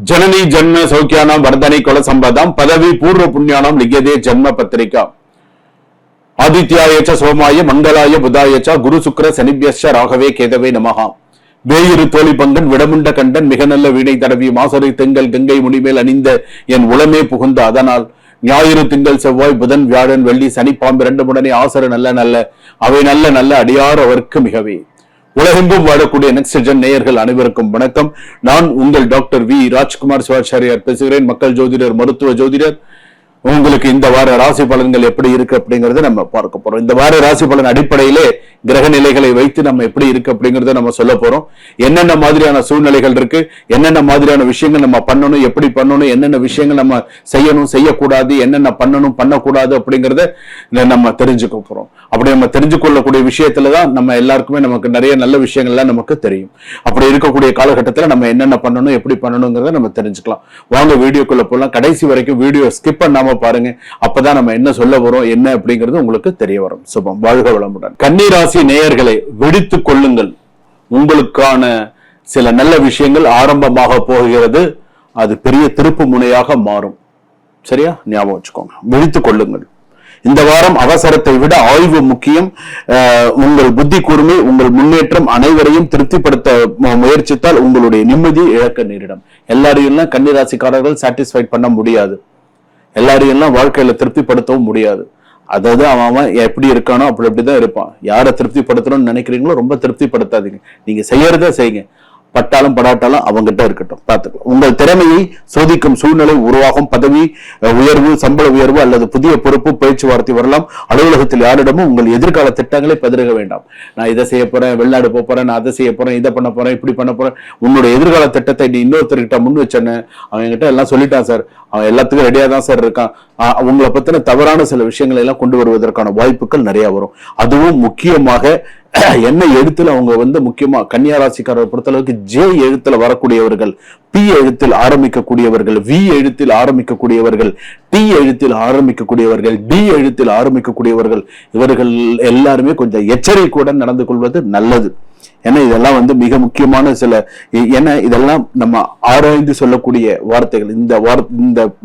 जननी जन्म सौख्यानां वर्धनी कुल संपदां पदवी पूर्व पुण्यानां लिख्यते जन्म पत्रिका आदित्याय च सोमाय मंगलाय बुधाय च गुरु शुक्र शनिभ्यश्च राघवे केतवे नमः வேயிறு தோழி பங்கன் விடமுண்ட கண்டன் மிக நல்ல வீணை தடவி மாசறை திங்கள் கங்கை முடிமேல் அணிந்த என் உளமே புகுந்த அதனால் ஞாயிறு திங்கள் செவ்வாய் புதன் வியாழன் வெள்ளி சனி பாம்பு இரண்டு முடனே ஆசர நல்ல நல்ல அவை நல்ல நல்ல அடியார் அவருக்கு மிகவே. உலகெங்கும் வாழக்கூடிய நெக்ஸ்ட் ஜென் நேயர்கள் அனைவருக்கும் வணக்கம். நான் உங்கள் டாக்டர் வி ராஜ்குமார் சிவாச்சாரியார் பேசுகிறேன். மக்கள் ஜோதிடர், மருத்துவ ஜோதிடர். உங்களுக்கு இந்த வார ராசி பலன்கள் எப்படி இருக்கு அப்படிங்கறத நம்ம பார்க்க போறோம். இந்த வார ராசி பலன் அடிப்படையிலே கிரக நிலைகளை வைத்து நம்ம எப்படி இருக்கு அப்படிங்கறத நம்ம சொல்ல போறோம். என்னென்ன மாதிரியான சூழ்நிலைகள் இருக்கு, என்னென்ன மாதிரியான விஷயங்கள் நம்ம பண்ணணும், எப்படி பண்ணணும், என்னென்ன விஷயங்கள் நம்ம செய்யணும் செய்யக்கூடாது, என்னென்ன பண்ணணும் பண்ணக்கூடாது அப்படிங்கறத நம்ம தெரிஞ்சுக்க போறோம். அப்படி நம்ம தெரிஞ்சு கொள்ளக்கூடிய விஷயத்துலதான் நம்ம எல்லாருக்குமே நமக்கு நிறைய நல்ல விஷயங்கள்லாம் நமக்கு தெரியும். அப்படி இருக்கக்கூடிய காலகட்டத்தில் நம்ம என்னென்ன பண்ணணும் எப்படி பண்ணணுங்கிறத நம்ம தெரிஞ்சுக்கலாம். வாங்க வீடியோக்குள்ள போலாம். கடைசி வரைக்கும் வீடியோ ஸ்கிப் பண்ணாம பாருங்க. அப்பதான் நம்ம என்ன சொல்ல வரோம் என்ன அப்படிங்கிறது உங்களுக்கு தெரிய வரும். சுபம். வாழ்க வளமுடன். கன்னிராசி நேயர்களை விழித்துக் கொள்ளுங்கள். உங்களுக்கான சில நல்ல விஷயங்கள் ஆரம்பமாக போகிறது. அது பெரிய திருப்பு முனையாக மாறும். சரியா? ஞாபகம் வச்சுக்கோங்க. விழித்துக் கொள்ளுங்கள். இந்த வாரம் அவசரத்தை விட ஆய்வு முக்கியம். உங்கள் புத்தி கூர்மை, உங்கள் முன்னேற்றம் அனைவரையும் திருப்திப்படுத்த முயற்சித்தால் உங்களுடைய நிம்மதி இழக்க நேரிடும். எல்லாரையும் கன்னிராசிக்காரர்கள் சாட்டிஸ்ஃபைட் பண்ண முடியாது. எல்லாரையும் எல்லாம் வாழ்க்கையில திருப்திப்படுத்தவும் முடியாது. அதாவது அவன் எப்படி இருக்கானோ அப்படி அப்படிதான் இருப்பான். யாரை திருப்திப்படுத்தணும்னு நினைக்கிறீங்களோ ரொம்ப திருப்திப்படுத்தாதீங்க. நீங்க செய்யறத செய்யுங்க. பட்டாலும் படாட்டாலும் அவங்ககிட்ட இருக்கட்டும், பார்த்துக்கலாம். உங்கள் திறமையை சோதிக்கும் சூழ்நிலை உருவாகும். பதவி உயர்வு, சம்பள உயர்வு அல்லது புதிய பொறுப்பு பேச்சுவார்த்தை வரலாம். அலுவலகத்தில் யாரிடமும் உங்கள் எதிர்கால திட்டங்களை பகிர வேண்டாம். நான் இதை செய்ய போறேன், வெளிநாடு போறேன், நான் அதை செய்ய போறேன், இதை பண்ண போறேன், இப்படி பண்ண போறேன். உன்னுடைய எதிர்கால திட்டத்தை நீ இன்னொருத்தர்கிட்ட முன் வச்சேன்னு அவன் கிட்ட எல்லாம் சொல்லிட்டான் சார், அவன் எல்லாத்துக்கும் ரெடியா தான் சார் இருக்கான். உங்களை பத்தின தவறான சில விஷயங்களை எல்லாம் கொண்டு வருவதற்கான வாய்ப்புகள் நிறைய வரும். அதுவும் முக்கியமாக என்ன எழுத்துல அவங்க முக்கியமா கன்னியா ராசிக்காரர் பொறுத்தளவுக்கு ஜே எழுத்துல வரக்கூடியவர்கள், பி எழுத்தில் ஆரம்பிக்கக்கூடியவர்கள், வி எழுத்தில் ஆரம்பிக்கக்கூடியவர்கள், டி எழுத்தில் ஆரம்பிக்கக்கூடியவர்கள், டி எழுத்தில் ஆரம்பிக்கக்கூடியவர்கள், இவர்கள் எல்லாருமே கொஞ்சம் எச்சரிக்கையுடன் நடந்து கொள்வது நல்லது. ஏன்னா இதெல்லாம் மிக முக்கியமான சில, ஏன்னா இதெல்லாம் நம்ம ஆராய்ந்து சொல்லக்கூடிய வார்த்தைகள்.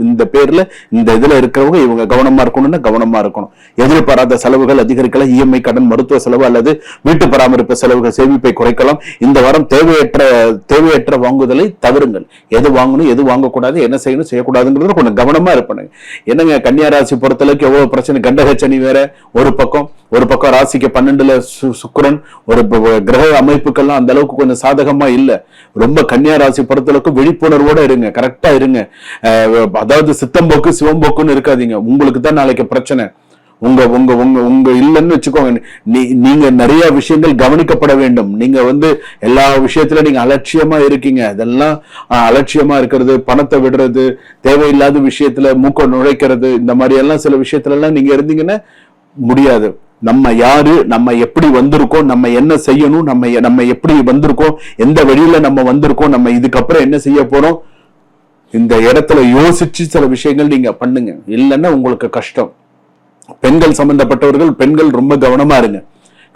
இந்த பேர்ல இந்த இதுல இருக்கிறவங்க இவங்க கவனமா இருக்கணும்னா கவனமா இருக்கணும். எதிர்பாராத செலவுகள் அதிகரிக்கலாம். இஎம்ஐ கடன், மருத்துவ செலவு அல்லது வீட்டு பராமரிப்பு செலவுகள், சேமிப்பை குறைக்கலாம். இந்த வாரம் தேவையற்ற வாங்குதலை தவிருங்கள். எது வாங்கணும் எது வாங்கக்கூடாது, என்ன செய்யணும் செய்யக்கூடாதுங்கிறது கொஞ்சம் கவனமா இருப்பாங்க. என்னங்க கன்னியா ராசி பொறுத்தளவுக்கு எவ்வளவு பிரச்சனை. கண்டகச்சனி வேற ஒரு பக்கம் ராசிக்கு 12ல சுக்கிரன், ஒரு கிரக அமைப்புகள்லாம் அந்த அளவுக்கு கொஞ்சம் சாதகமா இல்ல. ரொம்ப கன்னியா ராசி பொறுத்தளவுக்கு விழிப்புணர்வோட இருங்க, கரெக்டா இருங்க. அதாவது சித்தம்போக்கு சிவம்போக்குன்னு இருக்காதீங்க. உங்களுக்கு தான் நாளைக்கு பிரச்சனை. உங்க உங்க உங்க உங்க இல்லைன்னு வச்சுக்கோங்க. நீங்க நிறைய விஷயங்கள் கவனிக்கப்பட வேண்டும். நீங்க எல்லா விஷயத்துல நீங்க அலட்சியமா இருக்கீங்க. அதெல்லாம் அலட்சியமா இருக்கிறது, பணத்தை விடுறது, தேவையில்லாத விஷயத்துல மூக்க நுழைக்கிறது, இந்த மாதிரி எல்லாம் சில விஷயத்துல எல்லாம் நீங்க இருந்தீங்கன்னா முடியாது. நம்ம யாரு, நம்ம எப்படி வந்திருக்கோம், நம்ம என்ன செய்யணும், நம்ம எப்படி வந்திருக்கோம், எந்த வழியில நம்ம வந்திருக்கோம், நம்ம இதுக்கப்புறம் என்ன செய்ய போறோம், இந்த இடத்துல யோசிச்சு சில விஷயங்கள் நீங்க பண்ணுங்க. இல்லைன்னா உங்களுக்கு கஷ்டம். பெண்கள் சம்பந்தப்பட்டவர்கள், பெண்கள் ரொம்ப கவனமா இருங்க.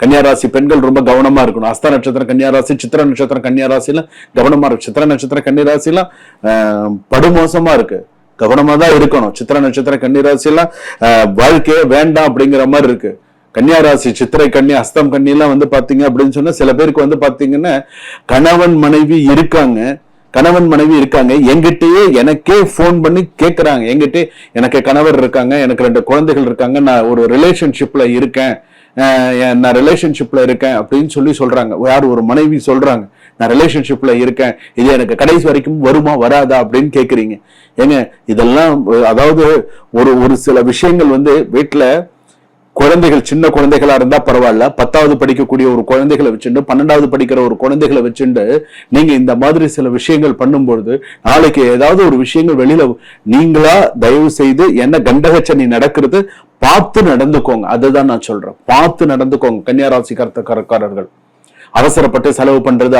கன்னியாராசி பெண்கள் ரொம்ப கவனமா இருக்கணும். அஸ்த நட்சத்திரம் கன்னியாராசி, சித்திர நட்சத்திரம் கன்னியாராசில கவனமா இருக்கு. சித்திர நட்சத்திரம் கன்னியாராசிலாம் படுமோசமா இருக்கு, கவனமா தான் இருக்கணும். சித்திர நட்சத்திரம் கன்னிராசிலாம் வாழ்க்கையே வேண்டாம் அப்படிங்கிற மாதிரி இருக்கு. கன்னியாராசி, சித்திரை கன்னி, அஸ்தம் கன்னி எல்லாம் பாத்தீங்க அப்படின்னு சொன்னா சில பேருக்கு பாத்தீங்கன்னா கணவன் மனைவி இருக்காங்க, என்கிட்டயே எனக்கே போன் பண்ணி கேட்கறாங்க. எனக்கு கணவர் இருக்காங்க, எனக்கு 2 குழந்தைகள் இருக்காங்க, நான் ஒரு ரிலேஷன்ஷிப்ல இருக்கேன் அப்படின்னு சொல்றாங்க. யார்? ஒரு மனைவி சொல்றாங்க, நான் ரிலேஷன்ஷிப்ல இருக்கேன், இது எனக்கு கடைசி வரைக்கும் வருமா வராதா அப்படின்னு கேக்குறீங்க. ஏங்க இதெல்லாம் அதாவது ஒரு சில விஷயங்கள் வீட்டுல குழந்தைகள், சின்ன குழந்தைகளா இருந்தா பரவாயில்ல, 10வது படிக்கக்கூடிய ஒரு குழந்தைகளை வச்சுட்டு, 12வது படிக்கிற ஒரு குழந்தைகளை வச்சுட்டு நீங்க இந்த மாதிரி சில விஷயங்கள் பண்ணும்பொழுது நாளைக்கு ஏதாவது ஒரு விஷயங்கள் வெளியில, நீங்களா தயவு செய்து என்ன கண்டகச்சனி நடக்கிறது பார்த்து நடந்துக்கோங்க. அதுதான் நான் சொல்றேன், பார்த்து நடந்துக்கோங்க கன்னியா ராசிக்காரர்கள். அவசரப்பட்டு செலவு பண்றது,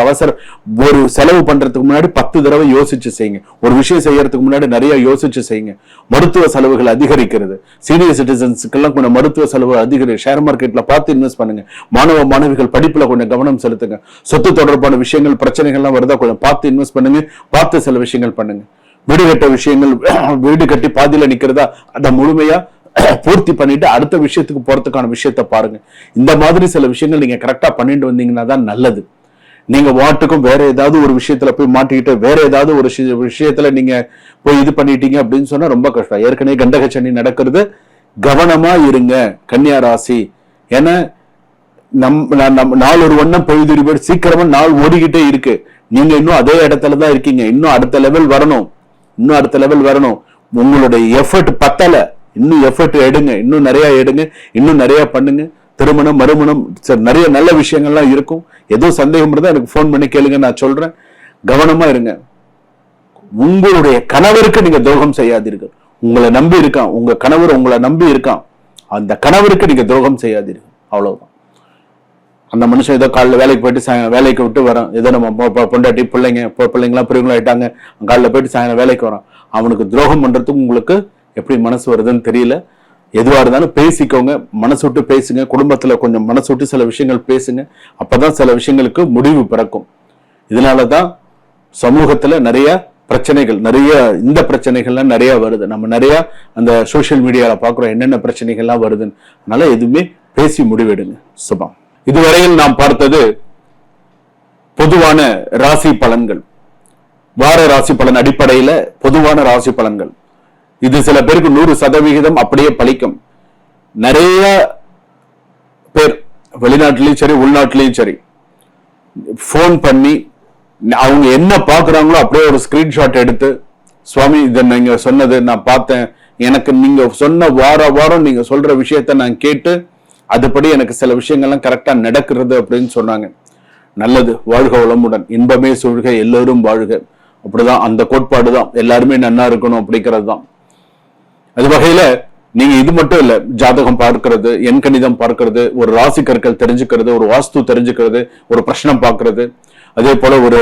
ஒரு செலவு பண்றதுக்கு முன்னாடி 10 தடவை யோசிச்சு செய்யுங்க. ஒரு விஷயம் செய்யறதுக்கு முன்னாடி நிறைய யோசிச்சு செய்யுங்க. மருத்துவ செலவுகள் அதிகரிக்கிறது, சீனியர் சிட்டிசன்ஸுக்கெல்லாம் கொஞ்சம் மருத்துவ செலவு அதிகரிக்கும். ஷேர் மார்க்கெட்ல பார்த்து இன்வெஸ்ட் பண்ணுங்க. மாணவ மாணவிகள் படிப்புல கொஞ்சம் கவனம் செலுத்துங்க. சொத்து தொடர்பான விஷயங்கள் பிரச்சனைகள்லாம் வருதா கொஞ்சம் பார்த்து இன்வெஸ்ட் பண்ணுங்க. பார்த்து சில விஷயங்கள் பண்ணுங்க. வீடு கட்ட விஷயங்கள், வீடு கட்டி பாதியில நிக்கிறதா அதை முழுமையா பூர்த்தி பண்ணிட்டு அடுத்த விஷயத்துக்கு போறதுக்கான விஷயத்த பாருங்க. இந்த மாதிரி சில விஷயங்கள் நீங்க கரெக்டா பண்ணிட்டு வந்தீங்கன்னா தான் நல்லது. நீங்க வாட்டுக்கும் வேற ஏதாவது ஒரு விஷயத்துல போய் மாட்டிக்கிட்டு வேற ஏதாவது ஒரு விஷயத்துல நீங்க போய் இது பண்ணிட்டீங்க அப்படின்னு சொன்னா ரொம்ப கஷ்டம். ஏற்கனவே கண்டகச்சனி நடக்கிறது, கவனமா இருங்க கன்னியா ராசி. ஏன்னா நாள் ஒரு வண்ணம் பொழுது சீக்கிரமா நாள் ஓடிக்கிட்டே இருக்கு. நீங்க இன்னும் அதே இடத்துலதான் இருக்கீங்க. இன்னும் அடுத்த லெவல் வரணும். உங்களுடைய எஃபர்ட் பத்தல, இன்னும் எஃபர்ட் எடுங்க, இன்னும் நிறைய பண்ணுங்க. திருமணம், மறுமணம், நிறைய நல்ல விஷயங்கள்லாம் இருக்கும். ஏதோ சந்தேகம் இருந்தா எனக்கு போன் பண்ணி கேளுங்க, நான் சொல்றேன். கவனமா இருங்க. உங்களுடைய கணவருக்கு நீங்க துரோகம் செய்யாதீர்கள். உங்களை நம்பி இருக்கான் உங்க கணவர், உங்களை நம்பி இருக்கான். அந்த கணவருக்கு நீங்க துரோகம் செய்யாதீர்கள். அவ்வளவுதான். அந்த மனுஷன் ஏதோ காலைல வேலைக்கு போயிட்டு வேலைக்கு விட்டு வரான், ஏதோ நம்ம பொண்டாட்டி பிள்ளைங்களாம் பெரியவங்களா ஆயிட்டாங்க, காலைல போயிட்டு சாயங்காலம் வேலைக்கு வரான். அவனுக்கு துரோகம் பண்றதுக்கு உங்களுக்கு எப்படி மனசு வருதுன்னு தெரியல. எதுவா இருந்தாலும் பேசிக்கோங்க, மனசு விட்டு பேசுங்க. குடும்பத்துல கொஞ்சம் மனசு விட்டு சில விஷயங்கள் பேசுங்க. அப்பதான் சில விஷயங்களுக்கு முடிவு பிறக்கும். இதனாலதான் சமூகத்துல நிறைய பிரச்சனைகள், இந்த பிரச்சனைகள்லாம் நிறைய வருது. நம்ம நிறைய அந்த சோசியல் மீடியால பாக்குறோம் என்னென்ன பிரச்சனைகள்லாம் வருதுன்னு. அதனால எதுவுமே பேசி முடிவெடுங்க. சுபம். இதுவரையில் நாம் பார்த்தது பொதுவான ராசி பலன்கள், வார ராசி பலன் அடிப்படையில பொதுவான ராசி பலன்கள். இது சில பேருக்கு 100% அப்படியே பலிக்கும். நிறைய பேர் வெளிநாட்டிலையும் சரி உள்நாட்டிலையும் சரி போன் பண்ணி அவங்க என்ன பாக்குறாங்களோ அப்படியே ஒரு ஸ்கிரீன்ஷாட் எடுத்து, சுவாமி இதை நீங்க சொன்னது நான் பார்த்தேன், எனக்கு நீங்க சொன்ன வாரம் நீங்க சொல்ற விஷயத்த நான் கேட்டு அதுபடி எனக்கு சில விஷயங்கள்லாம் கரெக்டா நடக்கிறது அப்படின்னு சொன்னாங்க. நல்லது, வாழ்க வளமுடன், இன்பமே சூழ்க, எல்லோரும் வாழ்க. அப்படிதான் அந்த கோட்பாடு தான், எல்லாருமே நன்னா இருக்கணும் அப்படிங்கிறது தான். அது வகையில நீங்க இது மட்டும் இல்ல, ஜாதகம் பார்க்கிறது, எண் கணிதம் பார்க்கிறது, ஒரு ராசி கற்கள் தெரிஞ்சுக்கிறது, ஒரு வாஸ்து தெரிஞ்சுக்கிறது, ஒரு பிரச்சனம் பார்க்கிறது, அதே போல ஒரு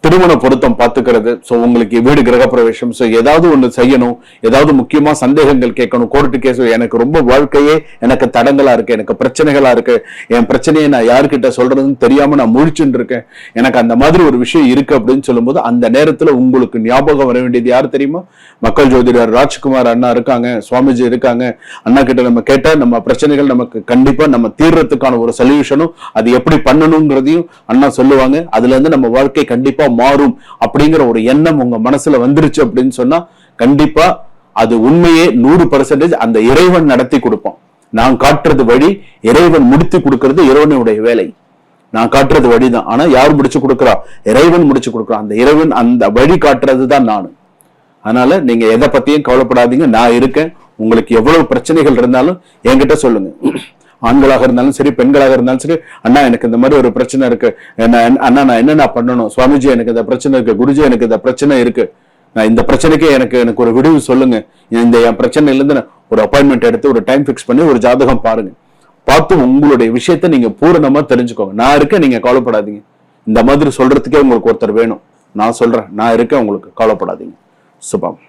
திருமண பொருத்தம் பார்த்துக்கிறது. ஸோ உங்களுக்கு வீடு கிரக பிரவேசம், ஸோ ஏதாவது ஒன்று செய்யணும், ஏதாவது முக்கியமா சந்தேகங்கள் கேட்கணும், கோர்ட்டு கேஸ், எனக்கு ரொம்ப வாழ்க்கையே எனக்கு தடங்களா இருக்கு, எனக்கு பிரச்சனைகளா இருக்கு, என் பிரச்சனையை நான் யாருக்கிட்ட சொல்றதுன்னு தெரியாம நான் முழிச்சுட்டு இருக்கேன், எனக்கு அந்த மாதிரி ஒரு விஷயம் இருக்கு அப்படின்னு சொல்லும்போது அந்த நேரத்துல உங்களுக்கு ஞாபகம் வர வேண்டியது யார் தெரியுமா? மக்கள் ஜோதிடர் ராஜ்குமார் அண்ணா இருக்காங்க, சுவாமிஜி இருக்காங்க. அண்ணா கிட்ட நம்ம கேட்டா நம்ம பிரச்சனைகள் நமக்கு கண்டிப்பா நம்ம தீர்றதுக்கான ஒரு சொல்யூஷனும் அது எப்படி பண்ணணுங்கிறதையும் அண்ணா சொல்லுவாங்க. அதுல இருந்து நம்ம வாழ்க்கை கண்டிப்பா மாறும் அப்படிங்கிற ஒரு எண்ணம் உங்க மனசுல வந்துருச்சு அப்படின்னு சொன்னா கண்டிப்பா அது உண்மையே 100% அந்த இறைவன் நடத்தி கொடுப்பான். நான் காட்டுறது வழி, இறைவன் முடித்து கொடுக்கிறது இறைவனுடைய வேலை. நான் காட்டுறது வழிதான், ஆனா யார் முடிச்சு கொடுக்கிறா? இறைவன் முடிச்சு கொடுக்கிறான். அந்த இறைவன் அந்த வழி காட்டுறதுதான் நானு. அதனால நீங்க எதை பத்தியும் கவலைப்படாதீங்க, நான் இருக்கேன். உங்களுக்கு எவ்வளவு பிரச்சனைகள் இருந்தாலும் என்கிட்ட சொல்லுங்க. ஆண்களாக இருந்தாலும் சரி, பெண்களாக இருந்தாலும் சரி, அண்ணா எனக்கு இந்த மாதிரி ஒரு பிரச்சனை இருக்கு, அண்ணா நான் என்னென்ன பண்ணணும், சுவாமிஜி எனக்கு இந்த பிரச்சனை இருக்கு, குருஜி எனக்கு இந்த பிரச்சனை இருக்கு, நான் இந்த பிரச்சனைக்கு எனக்கு ஒரு விடுவு சொல்லுங்க, இந்த என் பிரச்சனையில இருந்து ஒரு அப்பாயின்மெண்ட் எடுத்து ஒரு டைம் பிக்ஸ் பண்ணி ஒரு ஜாதகம் பாருங்க. பார்த்து உங்களுடைய விஷயத்த நீங்க பூரணமா தெரிஞ்சுக்கோங்க. நான் இருக்கேன், நீங்க கவலைப்படாதீங்க. இந்த மாதிரி சொல்றதுக்கே உங்களுக்கு ஒருத்தர் வேணும். நான் சொல்றேன், நான் இருக்கேன், உங்களுக்கு கவலைப்படாதீங்க. சுபம்.